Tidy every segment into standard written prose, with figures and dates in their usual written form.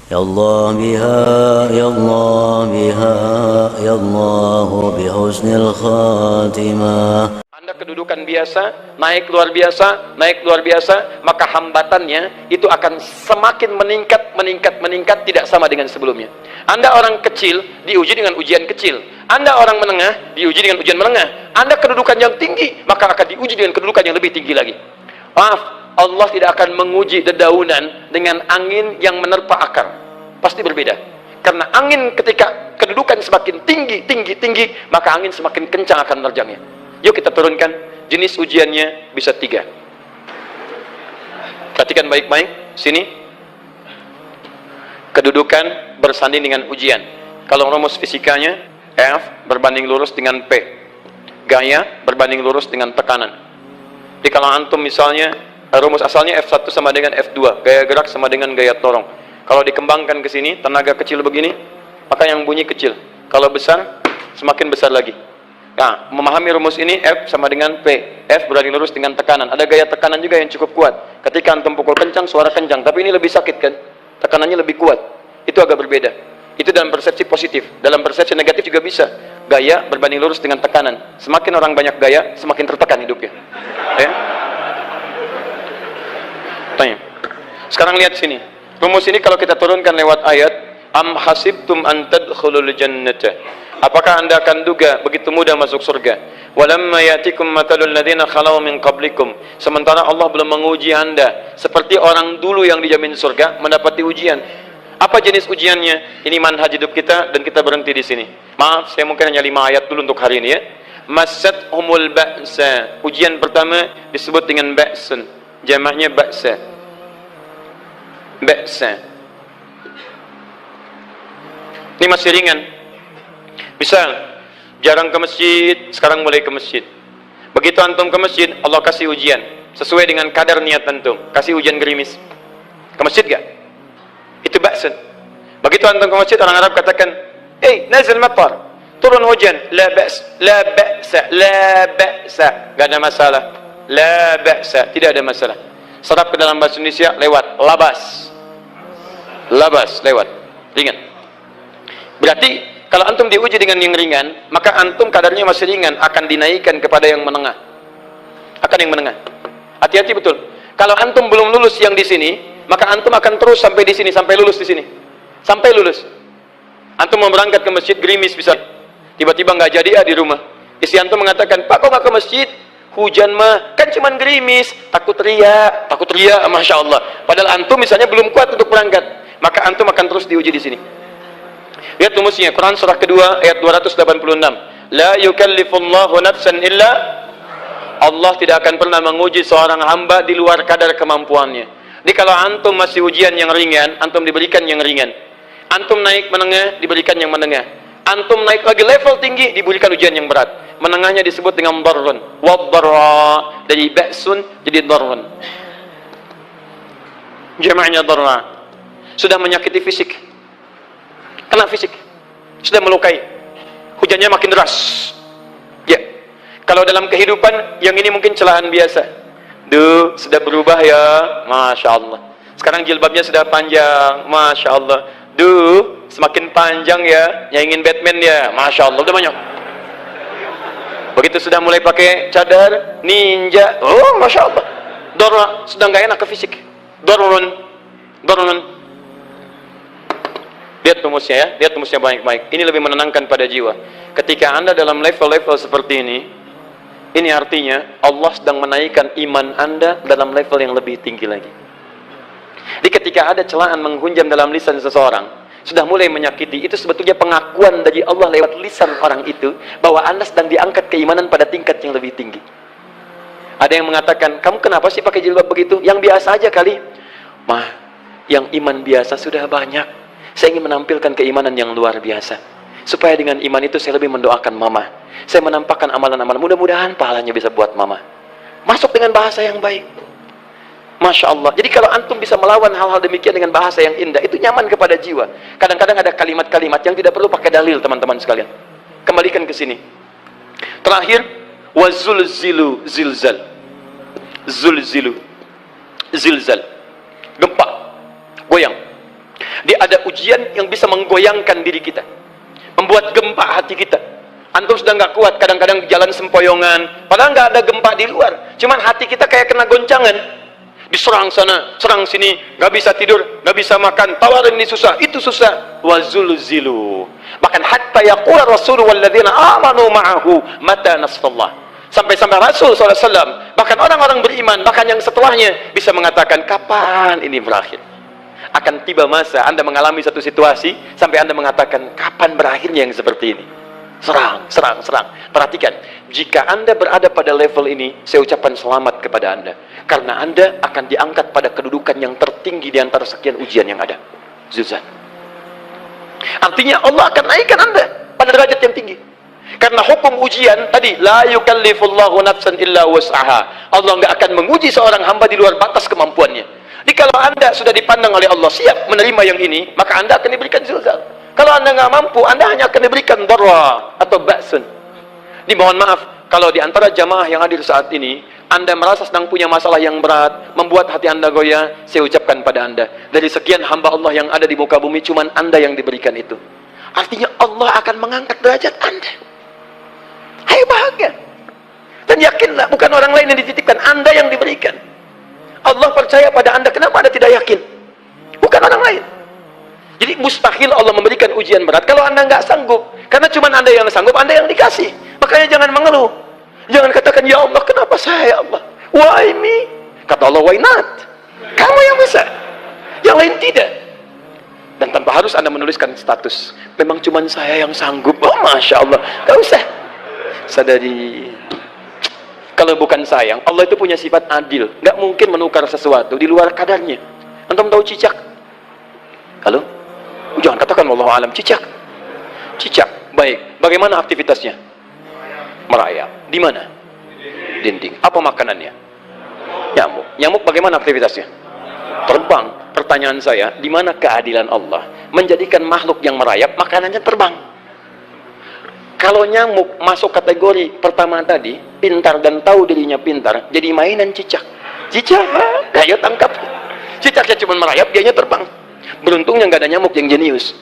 يا الله بها يا الله بها يا الله بحسن الخاتمة. Anda kedudukan biasa, naik luar biasa, maka hambatannya itu akan semakin meningkat, tidak sama dengan sebelumnya. Anda orang kecil, diuji dengan ujian kecil. Anda orang menengah, diuji dengan ujian menengah. Anda kedudukan yang tinggi, maka akan diuji dengan kedudukan yang lebih tinggi lagi. Maaf, Allah tidak akan menguji dedaunan dengan angin yang menerpa akar. Pasti berbeda. Karena angin ketika kedudukan semakin tinggi, maka angin semakin kencang akan menerjangnya. Yuk kita turunkan, jenis ujiannya bisa 3. Perhatikan baik-baik, sini. Kedudukan bersanding dengan ujian. Kalau rumus fisikanya, F berbanding lurus dengan P. Gaya berbanding lurus dengan tekanan. Jadi kalau antum misalnya, rumus asalnya F1 sama dengan F2. Gaya gerak sama dengan gaya dorong. Kalau dikembangkan ke sini, tenaga kecil begini, maka yang bunyi kecil. Kalau besar, semakin besar lagi. Nah, memahami rumus ini, F sama dengan P. F berbanding lurus dengan tekanan. Ada gaya tekanan juga yang cukup kuat. Ketika antum pukul kencang, suara kencang. Tapi ini lebih sakit kan? Tekanannya lebih kuat. Itu agak berbeda. Itu dalam persepsi positif. Dalam persepsi negatif juga bisa. Gaya berbanding lurus dengan tekanan. Semakin orang banyak gaya, semakin tertekan hidupnya. Ya? Tanya. Sekarang lihat sini. Rumus ini kalau kita turunkan lewat ayat, am hasibtum an tadkhulul jannata. Apakah Anda akan duga begitu mudah masuk surga? Walamma yatikum matalul ladzina khalau min qablikum. Sementara Allah belum menguji Anda seperti orang dulu yang dijamin surga mendapati ujian. Apa jenis ujiannya? Ini manhaj hidup kita dan kita berhenti di sini. Maaf, saya mungkin hanya 5 ayat dulu untuk hari ini ya. Massatuhumul ba'sa. Ujian pertama disebut dengan ba'sun. Jamaknya ba'sa. Ba'sa. Ini masih ringan. Misal, jarang ke masjid, sekarang mulai ke masjid. Begitu antum ke masjid, Allah kasih ujian sesuai dengan kadar niat antum. Kasih hujan gerimis. Ke masjid gak? Itu ba'sun. Begitu antum ke masjid, orang Arab katakan, nazil matar, turun hujan. La ba'sa, gak ada masalah. La ba'sa, tidak ada masalah. Serap ke dalam bahasa Indonesia lewat labas, lewat ringan. Berarti kalau antum diuji dengan yang ringan, maka antum kadarnya masih ringan, akan dinaikkan kepada yang menengah. Hati-hati betul. Kalau antum belum lulus yang di sini, maka antum akan terus sampai di sini, sampai lulus di sini. Sampai lulus. Antum mau berangkat ke masjid, gerimis bisa. Tiba-tiba nggak jadi di rumah. Istri antum mengatakan, "Pak, kok nggak ke masjid? Hujan mah, kan cuman gerimis, takut teriak, Masya Allah." Padahal antum misalnya belum kuat untuk berangkat, maka antum akan terus diuji di sini. Lihat rumusnya, Quran surah kedua ayat 286. La yukallifullahu nafsan illa, Allah tidak akan pernah menguji seorang hamba di luar kadar kemampuannya. Jadi kalau antum masih ujian yang ringan, antum diberikan yang ringan. Antum naik menengah, diberikan yang menengah. Antum naik lagi level tinggi, diberikan ujian yang berat. Menengahnya disebut dengan darrun. Waddarra, dari ba'sun jadi darrun. Jama'nya darra. Sudah menyakiti fisik. Kena fisik, sudah melukai, hujannya makin deras. Ya, kalau dalam kehidupan yang ini mungkin celaan biasa. Sudah berubah ya, Masya Allah. Sekarang jilbabnya sudah panjang, Masya Allah. Semakin panjang ya, nyaingin Batman ya, Masya Allah, udah banyak. Begitu sudah mulai pakai cadar, ninja, oh Masya Allah. Dorra, sudah nggak enak ke fisik. Dorrun. Lihat rumusnya baik-baik. Ini lebih menenangkan pada jiwa. Ketika Anda dalam level-level seperti ini artinya Allah sedang menaikkan iman Anda dalam level yang lebih tinggi lagi. Jadi ketika ada celaan menghunjam dalam lisan seseorang, sudah mulai menyakiti, itu sebetulnya pengakuan dari Allah lewat lisan orang itu, bahwa Anda sedang diangkat keimanan pada tingkat yang lebih tinggi. Ada yang mengatakan, kamu kenapa sih pakai jilbab begitu? Yang biasa aja kali. Mah, yang iman biasa sudah banyak. Saya ingin menampilkan keimanan yang luar biasa. Supaya dengan iman itu saya lebih mendoakan mama. Saya menampakkan amalan-amalan. Mudah-mudahan pahalanya bisa buat mama. Masuk dengan bahasa yang baik. Masya Allah. Jadi kalau antum bisa melawan hal-hal demikian dengan bahasa yang indah, itu nyaman kepada jiwa. Kadang-kadang ada kalimat-kalimat yang tidak perlu pakai dalil, teman-teman sekalian. Kembalikan ke sini. Terakhir, wazulzilu zilzal. Zulzilu. Zilzal. Gempa. Goyang. Dia ada ujian yang bisa menggoyangkan diri kita, membuat gempa hati kita. Antum sudah nggak kuat, kadang-kadang di jalan sempoyongan, padahal nggak ada gempa di luar, cuman hati kita kayak kena goncangan. Diserang sana, serang sini, nggak bisa tidur, nggak bisa makan, tawarin ini susah, itu susah. Wazulzilu. Bahkan hatta yaqula Rasulullah walladzina amanu ma'ahu mata nasrullah. Sampai-sampai Rasul SAW, bahkan orang-orang beriman, bahkan yang setelahnya bisa mengatakan, kapan ini berakhir? Akan tiba masa Anda mengalami satu situasi sampai Anda mengatakan, kapan berakhirnya yang seperti ini? Serang, serang, serang. Perhatikan, jika Anda berada pada level ini, saya ucapkan selamat kepada Anda, karena Anda akan diangkat pada kedudukan yang tertinggi di antara sekian ujian yang ada. Zuzan. Artinya Allah akan naikkan Anda pada derajat yang tinggi. Karena hukum ujian tadi, la yukallifullahu nafsan illa wus'aha. Allah nggak akan menguji seorang hamba di luar batas kemampuannya. Jadi kalau Anda sudah dipandang oleh Allah siap menerima yang ini, maka Anda akan diberikan zilzal. Kalau Anda nggak mampu, Anda hanya akan diberikan darra atau ba'sun. Dimohon maaf, kalau di antara jamaah yang hadir saat ini, Anda merasa sedang punya masalah yang berat, membuat hati Anda goyah, saya ucapkan pada Anda, dari sekian hamba Allah yang ada di muka bumi, cuman Anda yang diberikan itu. Artinya Allah akan mengangkat derajat Anda. Ayo bahagia. Dan yakinlah, bukan orang lain yang dititipkan, Anda yang diberikan. Allah percaya pada Anda, kenapa Anda tidak yakin? Bukan orang lain. Jadi mustahil Allah memberikan ujian berat kalau Anda nggak sanggup. Karena cuma Anda yang sanggup, Anda yang dikasih. Makanya jangan mengeluh. Jangan katakan, ya Allah, kenapa saya, ya Allah? Why me? Kata Allah, why not? Kamu yang bisa. Yang lain tidak. Dan tanpa harus Anda menuliskan status. Memang cuma saya yang sanggup. Oh, Masya Allah. Gak usah. Sadari. Kalau bukan sayang, Allah itu punya sifat adil. Nggak mungkin menukar sesuatu di luar kadarnya. Antum tahu cicak? Halo? Jangan katakan wallahu alam, cicak. Cicak, baik. Bagaimana aktivitasnya? Merayap. Di mana? Dinding. Apa makanannya? Nyamuk. Nyamuk bagaimana aktivitasnya? Terbang. Pertanyaan saya, di mana keadilan Allah menjadikan makhluk yang merayap makanannya terbang? Kalau nyamuk masuk kategori pertama tadi, pintar dan tahu dirinya pintar, jadi mainan cicak. Cicak, ayo tangkap. Cicaknya cuma merayap, dianya terbang. Beruntungnya nggak ada nyamuk yang jenius.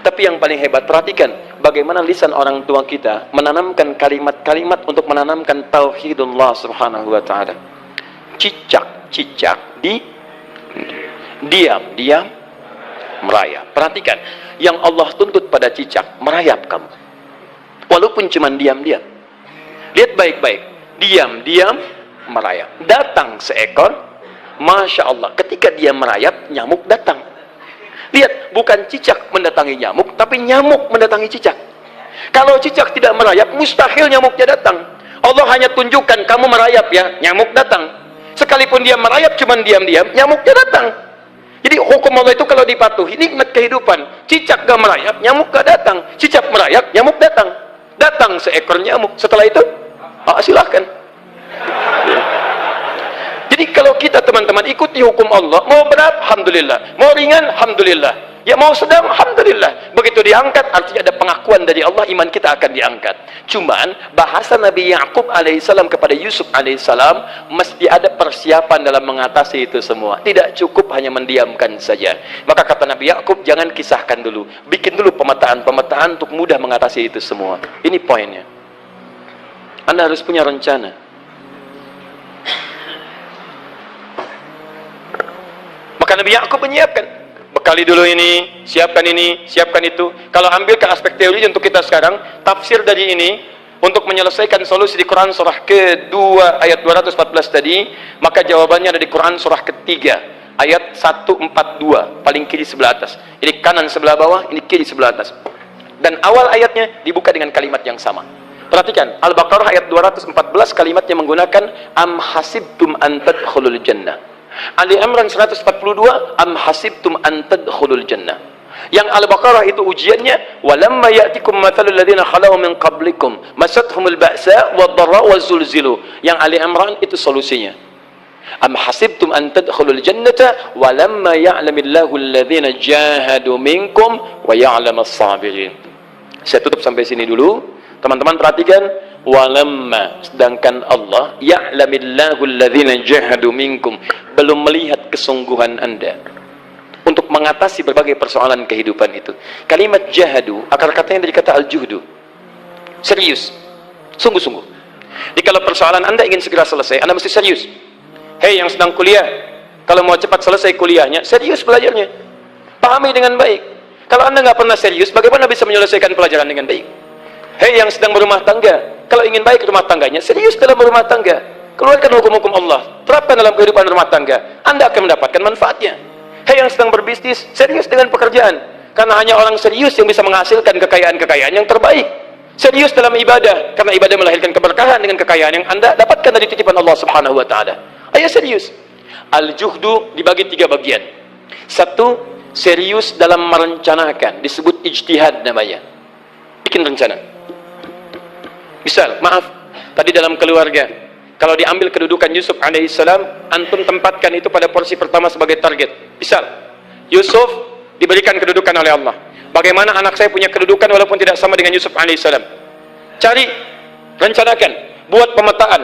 Tapi yang paling hebat, perhatikan bagaimana lisan orang tua kita menanamkan kalimat-kalimat untuk menanamkan tauhidullah subhanahu wa ta'ala. Cicak, cicak, diam, diam, merayap. Perhatikan, yang Allah tuntut pada cicak, merayap kamu. Walaupun cuma diam-diam. Lihat baik-baik, diam-diam, merayap. Datang seekor, Masya Allah, ketika dia merayap, nyamuk datang. Lihat, bukan cicak mendatangi nyamuk, tapi nyamuk mendatangi cicak. Kalau cicak tidak merayap, mustahil nyamuknya datang. Allah hanya tunjukkan kamu merayap ya, nyamuk datang. Sekalipun dia merayap cuman diam-diam, nyamuknya datang. Jadi hukum Allah itu kalau dipatuhi, nikmat kehidupan. Cicak gak merayap, nyamuk gak datang. Cicak merayap, nyamuk datang. Datang seekor nyamuk. Setelah itu, silahkan. Jadi kalau kita teman-teman ikuti hukum Allah, mau berat, alhamdulillah. Mau ringan, alhamdulillah. Ya mau sedang, alhamdulillah. Begitu diangkat, artinya ada pengakuan dari Allah, iman kita akan diangkat. Cuman, bahasa Nabi Ya'qub alaihissalam kepada Yusuf alaihissalam, mesti ada persiapan dalam mengatasi itu semua. Tidak cukup hanya mendiamkan saja. Maka kata Nabi Ya'qub, jangan kisahkan dulu. Bikin dulu pemetaan-pemetaan untuk mudah mengatasi itu semua. Ini poinnya. Anda harus punya rencana. Maka Nabi Ya'qub menyiapkan, bekali dulu ini, siapkan itu. Kalau ambil ke aspek teori untuk kita sekarang, tafsir dari ini untuk menyelesaikan solusi di Quran surah kedua ayat 214 tadi, maka jawabannya ada di Quran surah ketiga ayat 142, paling kiri sebelah atas. Ini kanan sebelah bawah, ini kiri sebelah atas. Dan awal ayatnya dibuka dengan kalimat yang sama. Perhatikan, Al-Baqarah ayat 214 kalimatnya menggunakan am hasibtum an tadkhulul jannah. Ali Imran 142 am hasibtum an tadkhulul jannah. Yang Al-Baqarah itu ujiannya, walamma ya'tikum mathalul ladzina khalau min qablikum masathumul ba'sa wad-dharra wazulzilu. Yang Ali Imran itu solusinya. Am hasibtum an tadkhulul jannata walamma ya'lamillahu alladzina jahadu minkum wa ya'lamas sabirin. Saya tutup sampai sini dulu. Teman-teman perhatikan, walamma, sedangkan Allah ya'lamillahu alladzina jahadu minkum, belum melihat kesungguhan Anda. untuk mengatasi berbagai persoalan kehidupan itu. Kalimat jahadu, akar katanya dari kata al-juhdu. Serius, sungguh-sungguh. Jadi kalau persoalan Anda ingin segera selesai, Anda mesti serius. Hei yang sedang kuliah, kalau mau cepat selesai kuliahnya, serius belajarnya. Pahami dengan baik. Kalau Anda nggak pernah serius, bagaimana bisa menyelesaikan pelajaran dengan baik? Hei yang sedang berumah tangga, kalau ingin baik rumah tangganya, serius dalam berumah tangga. Keluarkan hukum-hukum Allah, terapkan dalam kehidupan rumah tangga. Anda akan mendapatkan manfaatnya. Hei yang sedang berbisnis, serius dengan pekerjaan. Karena hanya orang serius yang bisa menghasilkan kekayaan-kekayaan yang terbaik. Serius dalam ibadah, karena ibadah melahirkan keberkahan dengan kekayaan yang Anda dapatkan dari titipan Allah Subhanahu wa taala. Ayo serius. Al-juhdu dibagi 3 bagian. 1, serius dalam merencanakan, disebut ijtihad namanya. Bikin rencana. Misal, maaf, tadi dalam keluarga, kalau diambil kedudukan Yusuf alaihissalam, antum tempatkan itu pada porsi pertama sebagai target. Misal, Yusuf diberikan kedudukan oleh Allah. Bagaimana anak saya punya kedudukan walaupun tidak sama dengan Yusuf alaihissalam? Cari, rencanakan, buat pemetaan.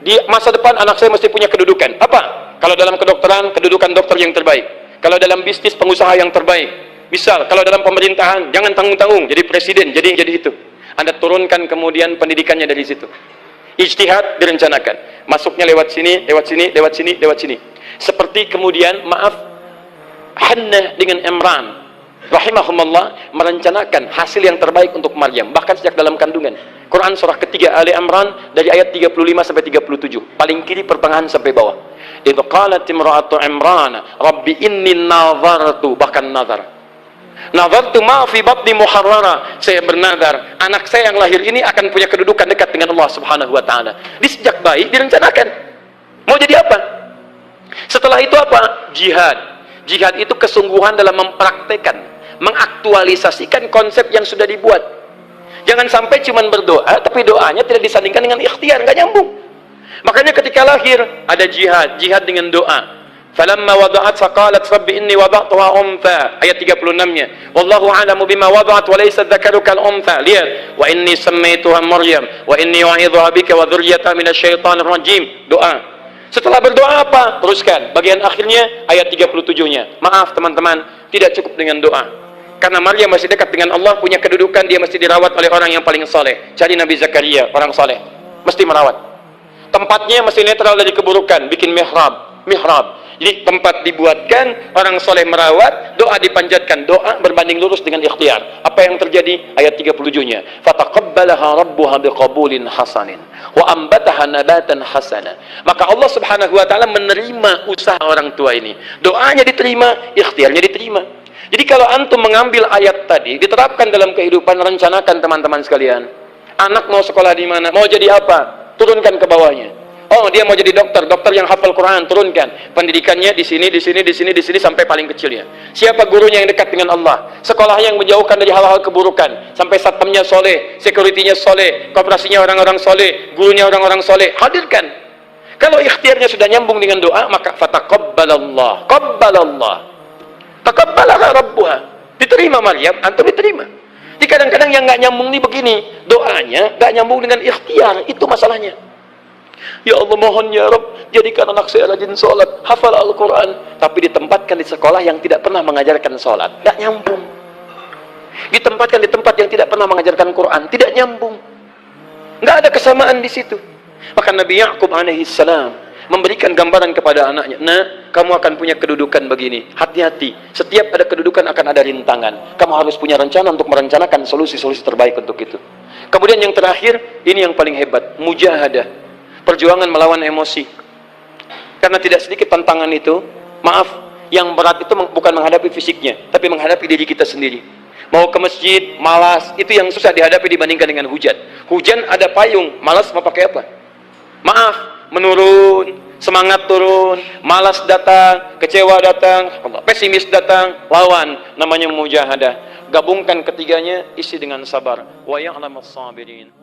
Di masa depan anak saya mesti punya kedudukan. Apa? Kalau dalam kedokteran, kedudukan dokter yang terbaik. Kalau dalam bisnis, pengusaha yang terbaik. Misal, kalau dalam pemerintahan, jangan tanggung-tanggung, jadi presiden, jadi itu. Anda turunkan kemudian pendidikannya dari situ. Ijtihad direncanakan. Masuknya lewat sini, lewat sini, lewat sini, lewat sini. Seperti kemudian, maaf, Hannah dengan Imran rahimahumullah merencanakan hasil yang terbaik untuk Maryam, bahkan sejak dalam kandungan. Quran surah ketiga Ali Imran dari ayat 35 sampai 37, paling kiri pertengahan sampai bawah. Idh qalat imra'atu Imran rabbi inni nazartu, bahkan nazar. Nazartu ma fi batni muharrara, saya bernazar anak saya yang lahir ini akan punya kedudukan dekat dengan Allah Subhanahu wa taala. Di sejak bayi direncanakan. Mau jadi apa? Setelah itu apa? Jihad. Jihad itu kesungguhan dalam mempraktekkan, mengaktualisasikan konsep yang sudah dibuat. Jangan sampai cuma berdoa, tapi doanya tidak disandingkan dengan ikhtiar, nggak nyambung. Makanya ketika lahir ada jihad, jihad dengan doa. Falamma wada'at faqalat rabbi inni wada'tuha untha, ayat 36-nya. Wallahu a'lamu bima wada'at wa laysa dzakaru kal untha. Lihat, wa inni sammaituha Maryam wa inni u'idzuha bika wa dzurriyyataha minasyaitonir rajim. Doa. Setelah berdoa apa? Teruskan. Bagian akhirnya ayat 37-nya. Maaf teman-teman, tidak cukup dengan doa. Karena Maryam masih dekat dengan Allah, punya kedudukan, dia mesti dirawat oleh orang yang paling soleh. Cari Nabi Zakaria, orang soleh. Mesti merawat. Tempatnya mesti netral dari keburukan, bikin mihrab. Jadi tempat dibuatkan, orang soleh merawat, doa dipanjatkan, doa berbanding lurus dengan ikhtiar. Apa yang terjadi? Ayat 37-nya. Fataqabbalaha rabbuha biqabulin hasanin wa ambataha nabatan hasana. Maka Allah Subhanahu wa taala menerima usaha orang tua ini. Doanya diterima, ikhtiarnya diterima. Jadi kalau antum mengambil ayat tadi, diterapkan dalam kehidupan, rencanakan teman-teman sekalian. Anak mau sekolah di mana? Mau jadi apa? Turunkan ke bawahnya. Oh, dia mau jadi dokter, dokter yang hafal Quran, turunkan. Pendidikannya di sini, di sini, di sini, di sini sampai paling kecilnya. Siapa gurunya yang dekat dengan Allah? Sekolah yang menjauhkan dari hal-hal keburukan, sampai satpamnya soleh, securitynya soleh, kooperasinya orang-orang soleh, gurunya orang-orang soleh. Hadirkan. Kalau ikhtiarnya sudah nyambung dengan doa, maka fataqabbalallah, qabbalallah. Taqabbalaha rabbuha. Diterima Maryam, antum diterima. Jadi kadang-kadang yang nggak nyambung nih begini, doanya nggak nyambung dengan ikhtiar, itu masalahnya. Ya Allah, mohon ya Rabb, jadikan anak saya rajin sholat, hafal Al-Quran, tapi ditempatkan di sekolah yang tidak pernah mengajarkan sholat, tidak nyambung. Ditempatkan di tempat yang tidak pernah mengajarkan Quran, tidak nyambung. Nggak ada kesamaan di situ. Maka Nabi Ya'qub alaihissalam memberikan gambaran kepada anaknya, nah, kamu akan punya kedudukan begini, hati-hati, setiap ada kedudukan akan ada rintangan, kamu harus punya rencana untuk merencanakan solusi-solusi terbaik untuk itu. Kemudian yang terakhir, ini yang paling hebat, mujahadah, perjuangan melawan emosi. Karena tidak sedikit tantangan itu, maaf, yang berat itu bukan menghadapi fisiknya, tapi menghadapi diri kita sendiri. Mau ke masjid, malas, itu yang susah dihadapi dibandingkan dengan hujan. Hujan ada payung, malas mau pakai apa? Maaf, menurun, semangat turun, malas datang, kecewa datang, pesimis datang, lawan, namanya mujahadah. Gabungkan ketiganya, isi dengan sabar. Wa ya'lamus sabirin.